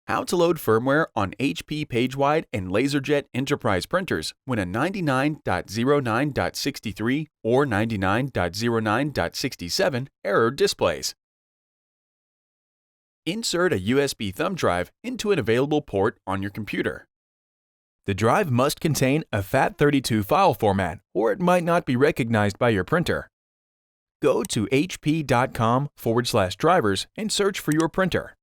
How to load firmware on HP PageWide and LaserJet enterprise printers when a 99.09.63 or 99.09.67 error displays. Insert a USB thumb drive into an available port on your computer. The drive must contain a FAT32 file format, or it might not be recognized by your printer. Go to hp.com/drivers and search for your printer.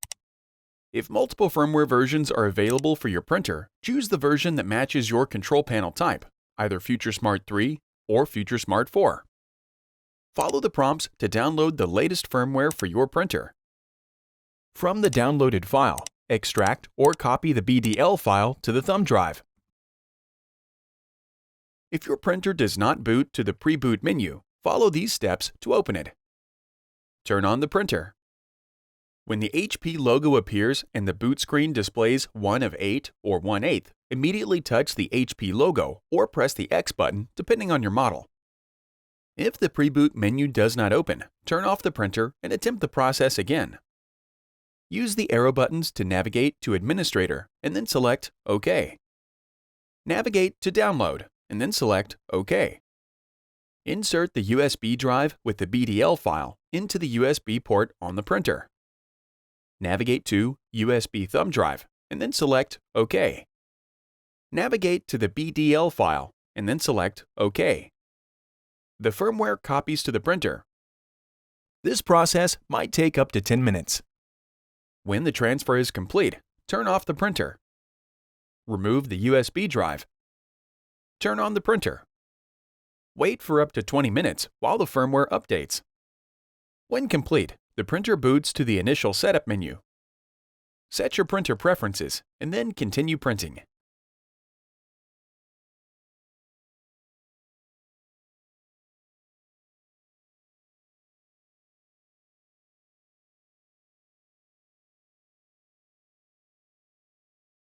If multiple firmware versions are available for your printer, choose the version that matches your control panel type, either FutureSmart 3 or FutureSmart 4. Follow the prompts to download the latest firmware for your printer. From the downloaded file, extract or copy the BDL file to the thumb drive. If your printer does not boot to the pre-boot menu, follow these steps to open it. Turn on the printer. When the HP logo appears and the boot screen displays 1 of 8 or 1/8, immediately touch the HP logo or press the X button depending on your model. If the pre-boot menu does not open, turn off the printer and attempt the process again. Use the arrow buttons to navigate to Administrator and then select OK. Navigate to Download and then select OK. Insert the USB drive with the BDL file into the USB port on the printer. Navigate to USB thumb drive and then select OK. Navigate to the BDL file and then select OK. The firmware copies to the printer. This process might take up to 10 minutes. When the transfer is complete, turn off the printer. Remove the USB drive. Turn on the printer. Wait for up to 20 minutes while the firmware updates. When complete, the printer boots to the initial setup menu. Set your printer preferences and then continue printing.